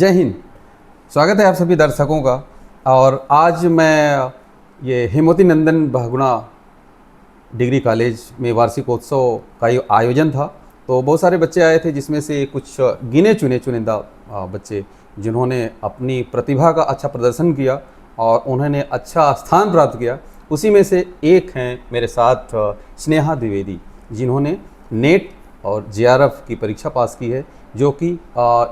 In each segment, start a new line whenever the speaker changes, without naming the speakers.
जय हिंद। स्वागत है आप सभी दर्शकों का। और आज मैं ये हेमवती नंदन बहुगुणा डिग्री कॉलेज में वार्षिकोत्सव का आयोजन था, तो बहुत सारे बच्चे आए थे, जिसमें से कुछ गिने चुने चुनिंदा बच्चे जिन्होंने अपनी प्रतिभा का अच्छा प्रदर्शन किया और उन्होंने अच्छा स्थान प्राप्त किया। उसी में से एक हैं मेरे साथ स्नेहा द्विवेदी, जिन्होंने नेट और जेआरएफ की परीक्षा पास की है, जो कि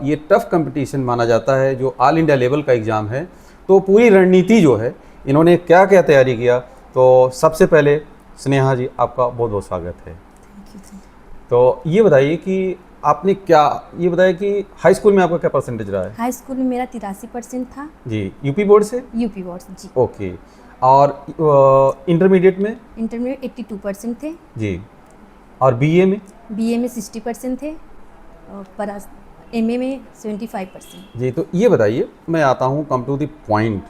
ये टफ कंपटीशन माना जाता है, जो ऑल इंडिया लेवल का एग्ज़ाम है। तो पूरी रणनीति जो है, इन्होंने क्या क्या तैयारी किया, तो सबसे पहले स्नेहा जी आपका बहुत बहुत स्वागत है। तो ये बताइए कि आपने क्या, ये बताइए कि हाई स्कूल में आपका क्या परसेंटेज रहा है?
हाई स्कूल में मेरा 83% था
जी। यूपी बोर्ड से?
यूपी बोर्ड से जी।
ओके। और इंटरमीडिएट में?
इंटरमीडिएट 82% थे
जी। और बीए में?
बीए में 60% थे और पर एमए में 75%।
जी। तो ये बताइए, मैं आता हूँ कम टू द पॉइंट,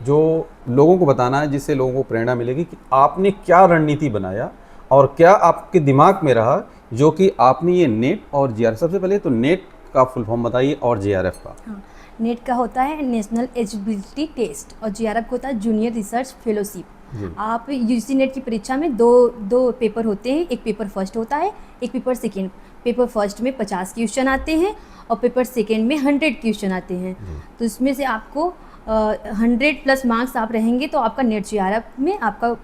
जो लोगों को बताना है, जिससे लोगों को प्रेरणा मिलेगी कि आपने क्या रणनीति बनाया और क्या आपके दिमाग में रहा, जो कि आपने ये नेट और जेआरएफ, सबसे पहले तो नेट का फुल फॉर्म बताइए और जेआरएफ का।
हाँ, नेट का होता है नेशनल एलिजिबिलिटी टेस्ट और जेआरएफ होता है जूनियर रिसर्च फेलोशिप। आप यूजी नेट की परीक्षा में दो पेपर होते हैं, एक पेपर फर्स्ट होता है, एक पेपर सेकेंड। पेपर फर्स्ट में 50 क्वेश्चन आते हैं और पेपर सेकेंड में 100 क्वेश्चन आते हैं। तो इसमें से आपको 100 प्लस मार्क्स आप रहेंगे तो आपका नेट जेआरएफ में आपका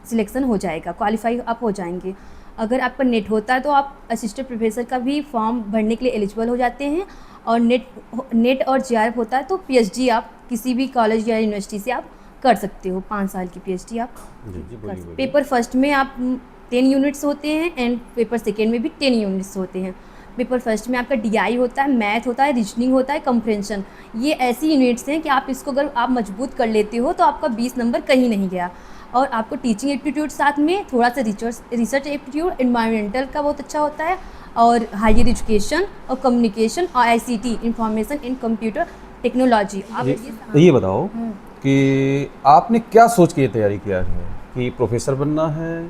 सिलेक्शन हो जाएगा, क्वालिफाई आप हो जाएंगे। अगर आपका नेट होता है तो आप असिस्टेंट प्रोफेसर का भी फॉर्म भरने के लिए एलिजिबल हो जाते हैं। और नेट और जेआरएफ होता है तो पीएचडी आप किसी भी कॉलेज या यूनिवर्सिटी से आप कर सकते हो, 5 साल की पीएचडी आप कर सकते। पेपर फर्स्ट में आप 10 यूनिट्स होते हैं एंड पेपर सेकेंड में भी 10 यूनिट्स होते हैं। पेपर फर्स्ट में आपका डीआई होता है, मैथ होता है, रीजनिंग होता है, कंप्रेंशन। ये ऐसी यूनिट्स हैं कि आप इसको अगर आप मजबूत कर लेते हो तो आपका 20 नंबर कहीं नहीं गया। और आपको टीचिंग एप्टीट्यूड साथ में थोड़ा सा रिसर्च एप्टीट्यूड, एनवायरमेंटल का बहुत अच्छा होता है, और हायर एजुकेशन और कम्युनिकेशन और ICT, information and computer technology. आप
ये बताओ कि आपने क्या सोच के तैयारी किया है, कि प्रोफेसर बनना है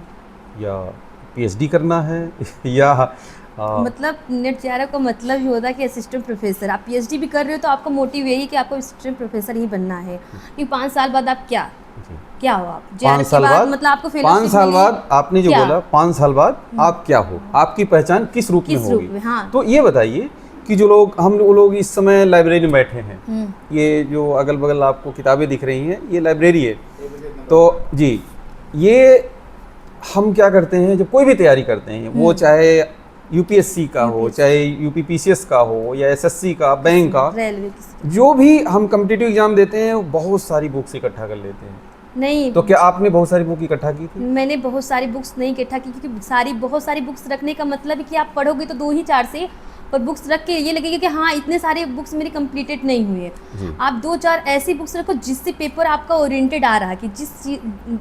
या पीएचडी करना है या
मतलब नेट जेआरएफ का मतलब ही होता है कि असिस्टेंट प्रोफेसर। आप पीएचडी भी कर रहे हो तो आपका मोटिव यही कि आपको असिस्टेंट प्रोफेसर ही बनना है, कि 5 साल बाद आप क्या हो आप
5 साल बाद,
मतलब आपको
5 साल बाद आपने जो बोला 5 साल बाद आप क्या हो, आपकी पहचान किस रूप में होगी।
हाँ।
तो ये बताइए कि जो लोग, हम लोग इस समय लाइब्रेरी में बैठे हैं, ये जो अगल बगल आपको किताबें दिख रही हैं, ये लाइब्रेरी है। तो जी, ये हम क्या करते हैं, जब कोई भी तैयारी करते हैं, वो चाहे यूपीएससी का हो, चाहे यूपीपीसीएस का हो, या एसएससी का, बैंक का,
रेलवे,
जो भी हम कॉम्पिटिटिव एग्जाम देते हैं, बहुत सारी बुक्स इकट्ठा कर लेते हैं।
नहीं,
तो क्या आपने बहुत सारी बुक इकट्ठा की थी?
मैंने बहुत सारी बुक्स नहीं इकट्ठा की, क्योंकि बहुत सारी बुक्स रखने का मतलब है कि आप पढ़ोगे तो 2 ही 4 से, पर बुक्स रख के ये लगेगा कि हाँ इतने सारे बुक्स मेरी कंप्लीटेड नहीं हुए हैं। आप 2-4 ऐसी बुक्स रखो जिससे पेपर आपका ओरिएंटेड आ रहा है, कि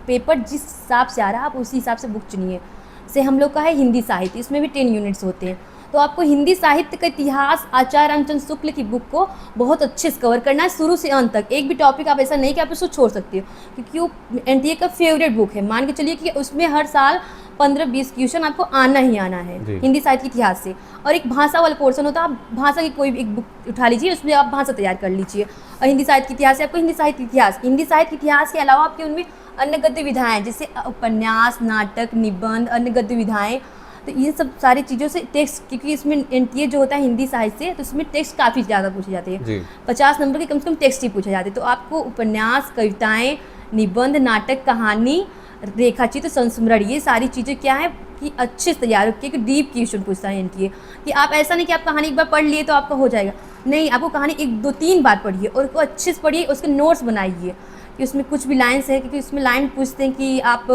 पेपर जिस हिसाब से आ रहा है आप उसी हिसाब से बुक चुनिए। से हम लोग का है हिंदी साहित्य, इसमें भी 10 यूनिट्स होते हैं। तो आपको हिंदी साहित्य का इतिहास आचार्य रामचंद्र शुक्ल की बुक को बहुत अच्छे से कवर करना है, शुरू से अंत तक। एक भी टॉपिक आप ऐसा नहीं कि आप उसको छोड़ सकते हो, क्योंकि वो एनटीए का फेवरेट बुक है। मान के चलिए कि उसमें हर साल 15-20 क्वेश्चन आपको आना ही आना है हिंदी साहित्य के इतिहास से। और एक भाषा वाला पोर्शन होता है, आप भाषा की कोई भी एक बुक उठा लीजिए, उसमें आप भाषा तैयार कर लीजिए। और हिंदी साहित्य के इतिहास से आपको हिंदी साहित्य इतिहास, हिंदी साहित्य के इतिहास के अलावा आपके उनमें अन्य गद्य विधाएँ, जैसे उपन्यास, नाटक, निबंध, अन्य गद्य विधाएँ। तो ये सब सारी चीज़ों से टेक्स्ट, क्योंकि इसमें एनटीए जो होता है हिंदी साहित्य से, तो इसमें टेक्स्ट काफ़ी ज़्यादा पूछे जाते हैं। 50 नंबर के कम से कम टेक्स्ट ही पूछे जाते हैं। तो आपको उपन्यास, कविताएं, निबंध, नाटक, कहानी, रेखाचित्र, संस्मरण, ये सारी चीज़ें क्या है कि अच्छे से तैयार रखिए, कि डीप क्वेश्चन पूछता है एनटीए। कि आप ऐसा नहीं कि आप कहानी एक बार पढ़ लिए तो आपका हो जाएगा, नहीं, आपको कहानी 1-2-3 बार पढ़िए और उसको अच्छे से पढ़िए, उसके नोट्स बनाइए। कि उसमें कुछ भी लाइन्स है, क्योंकि उसमें लाइन पूछते हैं कि आप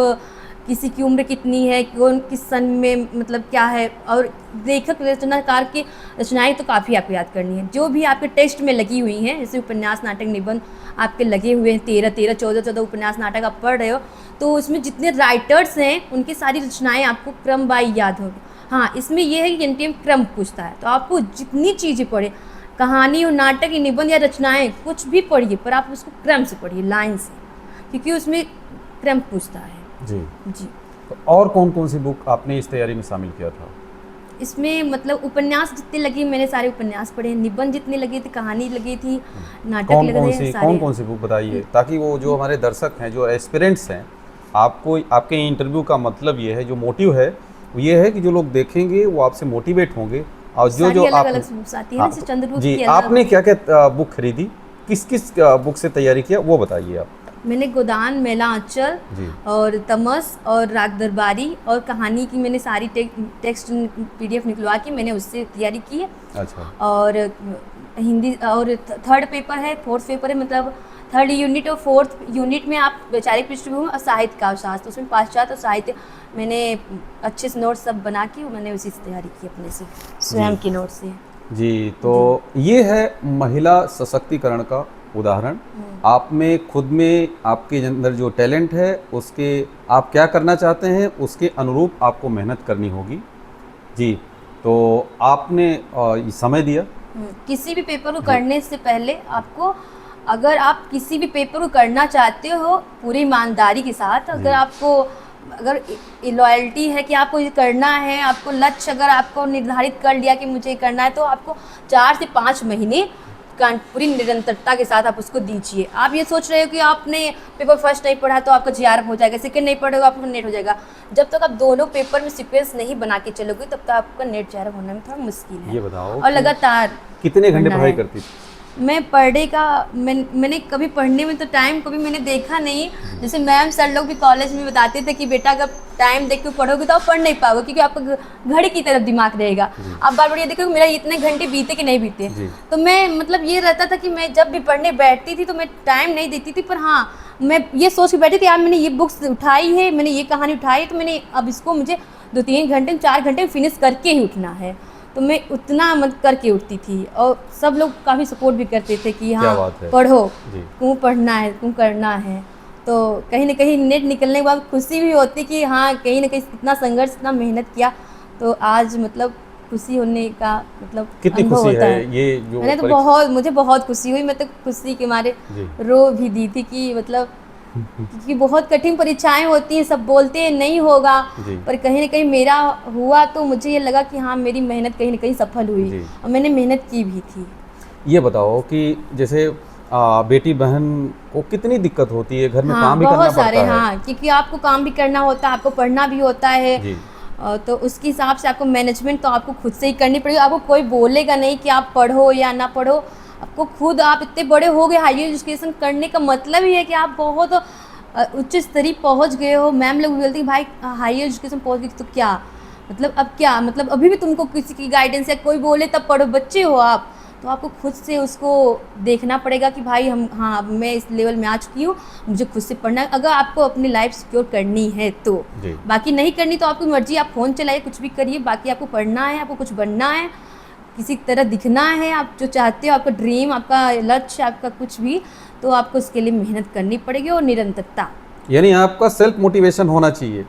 किसी की उम्र कितनी है, कौन किस सन में, मतलब क्या है। और लेखक रचनाकार की रचनाएं तो काफ़ी आपको याद करनी है, जो भी आपके टेस्ट में लगी हुई हैं। जैसे उपन्यास, नाटक, निबंध आपके लगे हुए हैं, 13-13, 14-14 उपन्यास, नाटक आप पढ़ रहे हो, तो उसमें जितने राइटर्स हैं उनकी सारी रचनाएँ आपको क्रम बाई याद होगी। हाँ, इसमें यह है कि एनटीए क्रम पूछता है, तो आपको जितनी चीज़ें पढ़े, कहानी और नाटक, निबंध या रचनाएँ कुछ भी पढ़िए, पर आप उसको क्रम से पढ़िए, लाइन से, क्योंकि उसमें क्रम पूछता है।
जी।
जी।
तो और कौन कौन सी बुक आपने इस तैयारी में शामिल किया था?
इसमें मतलब उपन्यास जितने लगे मैंने सारे उपन्यास पढ़े हैं, निबंध जितने लगे थे, कहानी लगी थी, नाटक लगे थे सारे।
कौन सी बुक बताइए, ताकि वो जो हमारे दर्शक हैं, जो एस्पिरेंट्स हैं, आपको आपके इंटरव्यू का मतलब ये है, जो मोटिव है वो ये है कि जो लोग देखेंगे वो आपसे मोटिवेट होंगे। और जो जो आप
अलग बुक्स आती है ना, जैसे चंद्रगुप्त
जी,
की अलग।
आपने क्या क्या बुक खरीदी, किस किस बुक से तैयारी किया, वो बताइए आप।
मैंने गोदान, मेला आंचल और तमस और राग दरबारी और कहानी की मैंने सारी टेक्स्ट PDF निकलवा के मैंने उससे तैयारी की है।
अच्छा।
और हिंदी और थर्ड पेपर है, फोर्थ पेपर है, मतलब थर्ड यूनिट और फोर्थ यूनिट में आप वैचारिक पृष्ठभूमि और साहित्य का शास्त्र, उसमें पाश्चात्य और साहित्य मैंने अच्छे से नोट्स सब बना के मैंने उसी से तैयारी की अपने से, स्वयं के नोट से।
जी, तो ये है महिला सशक्तिकरण का उदाहरण। आप में खुद में आपके अंदर जो टैलेंट है, उसके आप क्या करना चाहते हैं उसके अनुरूप आपको मेहनत करनी होगी। जी, तो आपने ये समय दिया।
किसी भी पेपर को करने से पहले आपको, अगर आप किसी भी पेपर को करना चाहते हो पूरी ईमानदारी के साथ, अगर आपको अगर लॉयल्टी है कि आपको ये करना है, आपको लक्ष्य अगर आपको निर्धारित कर लिया कि मुझे करना है, तो आपको 4 से 5 महीने पूरी निरंतरता के साथ आप उसको दीजिए। आप ये सोच रहे हो कि आपने पेपर फर्स्ट नहीं पढ़ा तो आपका GRF हो जाएगा, सेकंड नहीं पढ़ोगे आपका नेट हो जाएगा। जब तक आप दोनों पेपर में सीक्वेंस नहीं बना के चलोगे तब तक आपका नेट GRF होने में थोड़ा मुश्किल है।
ये बताओ,
और लगातार
कितने घंटे पढ़ाई करती थी?
मैं पर डे का मैंने कभी पढ़ने में तो टाइम कभी मैंने देखा नहीं। जैसे मैम सर लोग भी कॉलेज में बताते थे कि बेटा अगर टाइम देख के पढ़ोगे तो आप पढ़ नहीं पाओगे, क्योंकि आपका घड़ी की तरफ दिमाग रहेगा। आप बार बार ये देखो मेरा इतने घंटे बीते कि नहीं बीते। तो मैं मतलब ये रहता था कि मैं जब भी पढ़ने बैठती थी तो मैं टाइम नहीं देती थी, पर हाँ मैं ये सोच के बैठी थी यार मैंने ये बुक्स उठाई है, मैंने ये कहानी उठाई है, तो मैंने अब इसको मुझे 2-3 घंटे 4 घंटे फिनिश करके ही उठना है। तो मैं उतना मत करके उठती थी और सब लोग काफ़ी सपोर्ट भी करते थे कि हाँ पढ़ो, क्यों पढ़ना है, क्यों करना है। तो कहीं ना कहीं नेट निकलने के बाद खुशी भी होती कि हाँ कहीं ना कहीं इतना संघर्ष, इतना मेहनत किया, तो आज मतलब खुशी होने का मतलब
कितनी खुशी है ये जो
मैंने तो मुझे बहुत खुशी हुई। मैं तो खुशी के मारे रो भी दी थी कि मतलब क्योंकि बहुत कठिन परीक्षाएं होती हैं, सब बोलते हैं नहीं होगा, पर कहीं ना कहीं मेरा हुआ तो मुझे ये लगा कि हाँ मेरी मेहनत कहीं ना कहीं सफल हुई और मैंने मेहनत की भी थी।
ये बताओ कि जैसे बेटी बहन को कितनी दिक्कत होती है, घर में काम भी करना पड़ता है।
हाँ, क्योंकि आपको काम भी करना होता है, आपको पढ़ना भी होता है, तो उसके हिसाब से आपको मैनेजमेंट तो आपको खुद से ही करनी पड़ेगी। आपको कोई बोलेगा नहीं कि आप पढ़ो या ना पढ़ो, आपको खुद, आप इतने बड़े हो गए, हायर एजुकेशन करने का मतलब ही है कि आप बहुत उच्च स्तरीय पहुंच गए हो। मैम लोग बोलती हैं भाई हायर एजुकेशन पहुंच गई तो क्या मतलब, अब क्या मतलब, अभी भी तुमको किसी की गाइडेंस है, कोई बोले तब पढ़ो, बच्चे हो आप, तो आपको खुद से उसको देखना पड़ेगा कि भाई मैं इस लेवल में आ चुकी हूँ, मुझे खुद से पढ़ना है, अगर आपको अपनी लाइफ सिक्योर करनी है तो। बाकी नहीं करनी तो आपकी मर्जी, आप फ़ोन चलाइए, कुछ भी करिए, बाकी आपको पढ़ना है, आपको कुछ बनना है, किसी तरह दिखना है, आप जो चाहते हो, आपका ड्रीम, आपका लक्ष्य, आपका कुछ भी, तो आपको उसके लिए मेहनत करनी पड़ेगी और निरंतरता,
यानी आपका सेल्फ मोटिवेशन होना चाहिए।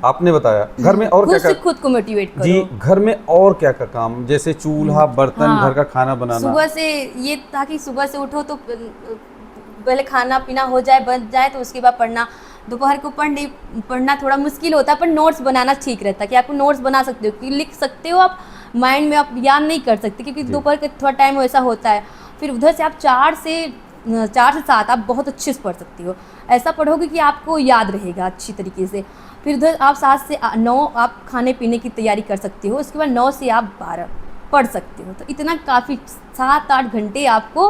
आपने बताया घर में और क्या
खुद को मोटिवेट करो।
जी, घर में और क्या क्या काम, जैसे चूल्हा बर्तन, घर का खाना बनाना।
सुबह से ये था कि सुबह से उठो तो पहले खाना पीना हो जाए, बन जाए, तो उसके बाद पढ़ना। दोपहर को पढ़ना थोड़ा मुश्किल होता है, पर नोट्स बनाना ठीक रहता है कि आपको नोट्स बना सकते हो, कि लिख सकते हो, आप माइंड में आप याद नहीं कर सकते, क्योंकि दोपहर का थोड़ा टाइम वैसा होता है। फिर उधर से आप 4 से 7 आप बहुत अच्छे से पढ़ सकते हो, ऐसा पढ़ोगे कि आपको याद रहेगा अच्छी तरीके से। फिर उधर आप 7 से 9 आप खाने पीने की तैयारी कर सकते हो, उसके बाद 9 से आप 12 पढ़ सकते हो। तो इतना काफ़ी 7-8 घंटे आपको,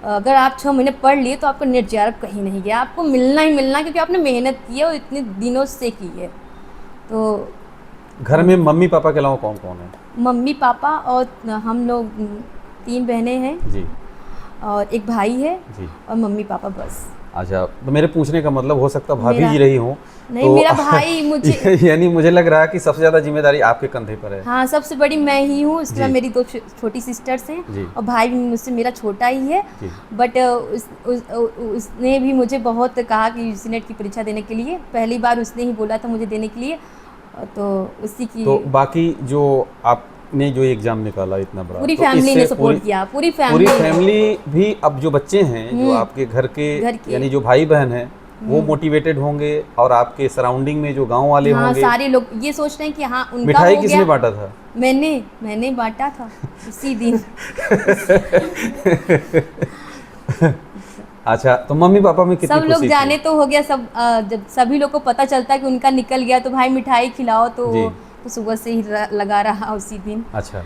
अगर आप 6 महीने पढ़ लिए तो आपको नेट GRF कहीं नहीं गया, आपको मिलना ही मिलना, क्योंकि आपने मेहनत की है और इतने दिनों से की है। तो
घर में मम्मी पापा के अलावा कौन कौन है?
मम्मी पापा और हम लोग 3 बहनें हैं जी, और एक भाई है जी, और मम्मी पापा बस।
अच्छा, तो मेरे पूछने का मतलब हो सकता भाभी जी रही हो?
नहीं तो मेरा भाई मुझे
यानी मुझे लग रहा है कि सबसे ज्यादा जिम्मेदारी आपके कंधे पर है।
हाँ, सबसे बड़ी मैं ही हूँ, उसके बाद मेरी 2 छोटी सिस्टर्स हैं और भाई भी मुझसे मेरा छोटा ही है। बट उसने भी मुझे बहुत कहा कि UGC नेट की परीक्षा देने के लिए, पहली बार उसने ही बोला था मुझे देने के लिए, तो उसी की।
तो बाकी जो आपने जो एग्जाम निकाला इतना बड़ा,
पूरी फैमिली ने सपोर्ट किया, पूरी फैमिली
भी। अब जो बच्चे हैं जो आपके घर के यानी जो भाई बहन हैं, वो मोटिवेटेड होंगे और आपके सराउंडिंग में जो गांव वाले
हाँ,
होंगे।
सारे लोग ये सोच रहे हैं कि हाँ उनका
मिठाई
हो
किसने
गया।
बांटा था?
मैंने बांटा था उसी दिन।
अच्छा, तो मम्मी पापा में कितनी
सब लोग
खुशी
जाने
थी?
तो हो गया, सब जब सभी लोग को पता चलता है कि उनका निकल गया तो भाई मिठाई खिलाओ, तो
जी।
तो सुबह से ही लगा रहा उसी दिन।
अच्छा,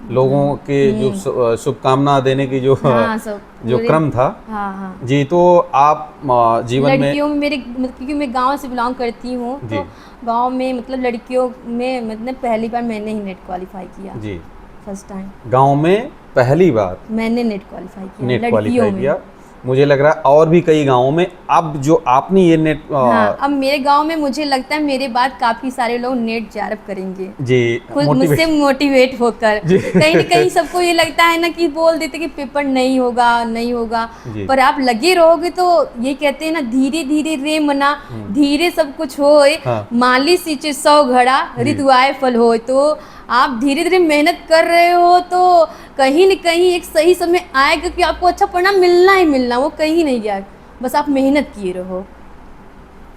लोगों के जो शुभकामना देने की जो
हाँ सब
जो
पूरे-
क्रम था।
हाँ हाँ।
जी, तो आप जीवन में
लड़कियों में मेरे मतलब, क्योंकि मैं गांव से बिलोंग करती हूँ,
जी।
तो गांव में मतलब लड़कियों में मतलब पहली बार मैंने ही नेट क्वालिफाई किया।
जी,
फर्स्ट टाइम
गांव में पहली बार
मैंने नेट क्वालिफाई किया
नेट
लड़कियों
क्वालिफाई
में।
किया। मुझे लग रहा है और भी कई गांवों में अब जो आपने ये नेट
हाँ, अब मेरे गांव में मुझे लगता है मेरे बाद काफी सारे लोग नेट जेआरएफ करेंगे,
जी
खुद मुझसे मोटिवेट होकर।
जी।
कहीं न कहीं सबको ये लगता है ना कि बोल देते कि पेपर नहीं होगा नहीं होगा,
जी।
पर आप लगे रहोगे तो ये कहते हैं ना, धीरे धीरे रे मना धीरे सब कुछ होए,
हाँ।
माली सींचे 100 घड़ा
जी।
ऋतु आए फल होए। तो आप धीरे धीरे मेहनत कर रहे हो तो कहीं न कहीं एक सही समय आएगा कि आपको अच्छा परिणाम मिलना ही मिलना, वो कहीं नहीं गया, बस आप मेहनत किए रहो।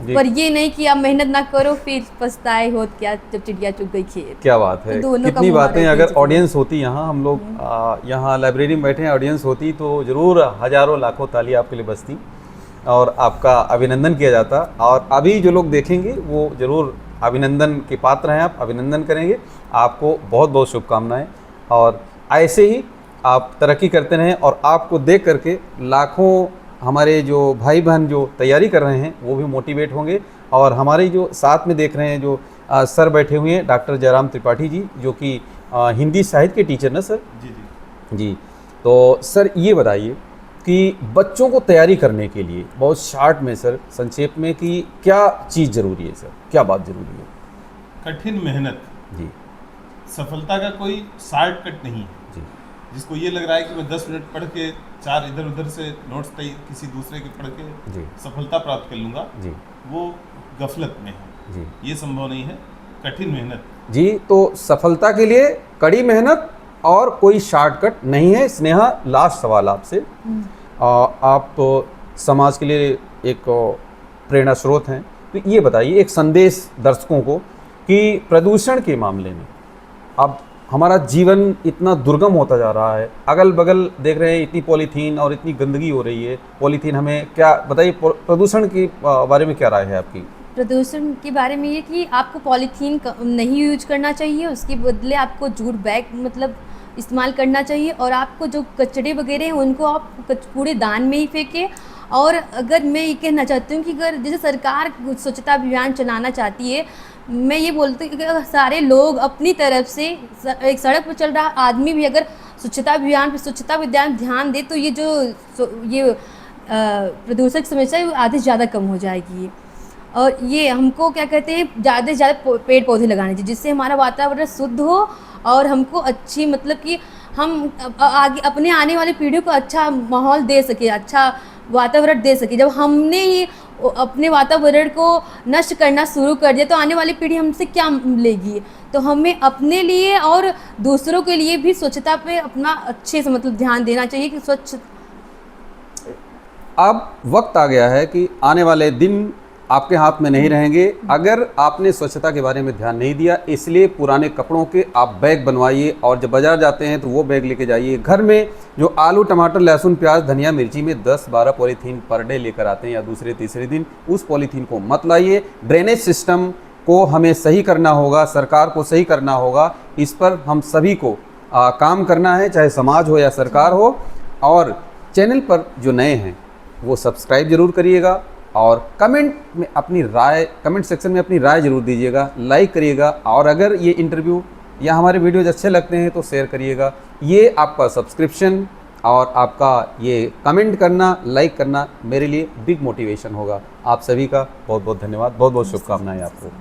जी।
पर ये नहीं कि आप मेहनत ना करो फिर पछताए हो क्या जब चिड़िया चुग गई खेत।
क्या बात है,
तो दोनों का
कितनी
मुहावरा
बातें।
एक
अगर
ही चीज़ है।
ऑडियंस होती यहाँ, हम लोग यहाँ लाइब्रेरी में बैठे हैं, ऑडियंस होती तो ज़रूर हज़ारों लाखों ताली आपके लिए बजती और आपका अभिनंदन किया जाता। और अभी जो लोग देखेंगे वो ज़रूर अभिनंदन के पात्र हैं, आप अभिनंदन करेंगे। आपको बहुत बहुत शुभकामनाएं और ऐसे ही आप तरक्की करते रहें और आपको देख करके लाखों हमारे जो भाई बहन जो तैयारी कर रहे हैं वो भी मोटिवेट होंगे। और हमारे जो साथ में देख रहे हैं जो सर बैठे हुए हैं, डॉक्टर जयराम त्रिपाठी जी, जो कि हिंदी साहित्य के टीचर ना सर?
जी जी
जी। तो सर ये बताइए कि बच्चों को तैयारी करने के लिए बहुत शॉर्ट में सर, संक्षेप में, कि क्या चीज़ ज़रूरी है सर, क्या बात ज़रूरी है?
कठिन मेहनत।
जी
सफलता का कोई शॉर्टकट नहीं है।
जी
जिसको ये लग रहा है कि मैं 10 मिनट पढ़ के 4 इधर उधर से नोट्स किसी दूसरे के पढ़ के
जी
सफलता प्राप्त कर लूँगा,
जी
वो गफलत में है।
जी
ये संभव नहीं है। कठिन मेहनत।
जी। तो सफलता के लिए कड़ी मेहनत और कोई शॉर्टकट नहीं है। स्नेहा, लास्ट सवाल आपसे। आप तो समाज के लिए एक प्रेरणा स्रोत हैं, तो ये बताइए एक संदेश दर्शकों को कि प्रदूषण के मामले में अब हमारा जीवन इतना दुर्गम होता जा रहा है, अगल बगल देख रहे हैं इतनी पॉलीथीन और इतनी गंदगी हो रही है। पॉलीथीन हमें क्या बताइए, प्रदूषण के बारे में क्या राय है आपकी?
प्रदूषण के बारे में ये कि आपको पॉलीथीन नहीं यूज करना चाहिए, उसके बदले आपको जूट बैग मतलब इस्तेमाल करना चाहिए। और आपको जो कचड़े वगैरह हैं उनको आप कूड़ेदान में ही फेंकें। और अगर मैं ये कहना चाहती हूँ कि अगर जैसे सरकार स्वच्छता अभियान चलाना चाहती है, मैं ये बोलती हूँ कि अगर सारे लोग अपनी तरफ से, एक सड़क पर चल रहा आदमी भी अगर स्वच्छता अभियान पर स्वच्छता पर ध्यान दे तो ये जो ये प्रदूषण की समस्या है वो आधे से ज़्यादा कम हो जाएगी। और ये हमको क्या कहते हैं, ज़्यादा से ज़्यादा पेड़ पौधे लगाने चाहिए जिससे हमारा वातावरण शुद्ध हो और हमको अच्छी मतलब कि हम आगे अपने आने वाली पीढ़ियों को अच्छा माहौल दे सके, अच्छा वातावरण दे सके। जब हमने ही अपने वातावरण को नष्ट करना शुरू कर दिया तो आने वाली पीढ़ी हमसे क्या लेगी। तो हमें अपने लिए और दूसरों के लिए भी स्वच्छता पे अपना अच्छे से मतलब ध्यान देना चाहिए कि स्वच्छ।
अब वक्त आ गया है कि आने वाले दिन आपके हाथ में नहीं रहेंगे अगर आपने स्वच्छता के बारे में ध्यान नहीं दिया। इसलिए पुराने कपड़ों के आप बैग बनवाइए और जब बाजार जाते हैं तो वो बैग लेके जाइए। घर में जो आलू टमाटर लहसुन प्याज धनिया मिर्ची में 10-12 पॉलीथीन पर डे लेकर आते हैं या दूसरे तीसरे दिन, उस पॉलीथीन को मत लाइए। ड्रेनेज सिस्टम को हमें सही करना होगा, सरकार को सही करना होगा। इस पर हम सभी को काम करना है, चाहे समाज हो या सरकार हो। और चैनल पर जो नए हैं वो सब्सक्राइब जरूर करिएगा और कमेंट में अपनी राय, कमेंट सेक्शन में अपनी राय जरूर दीजिएगा, लाइक करिएगा। और अगर ये इंटरव्यू या हमारे वीडियोज अच्छे लगते हैं तो शेयर करिएगा। ये आपका सब्सक्रिप्शन और आपका ये कमेंट करना, लाइक करना मेरे लिए बिग मोटिवेशन होगा। आप सभी का बहुत बहुत धन्यवाद, बहुत बहुत शुभकामनाएं आपको।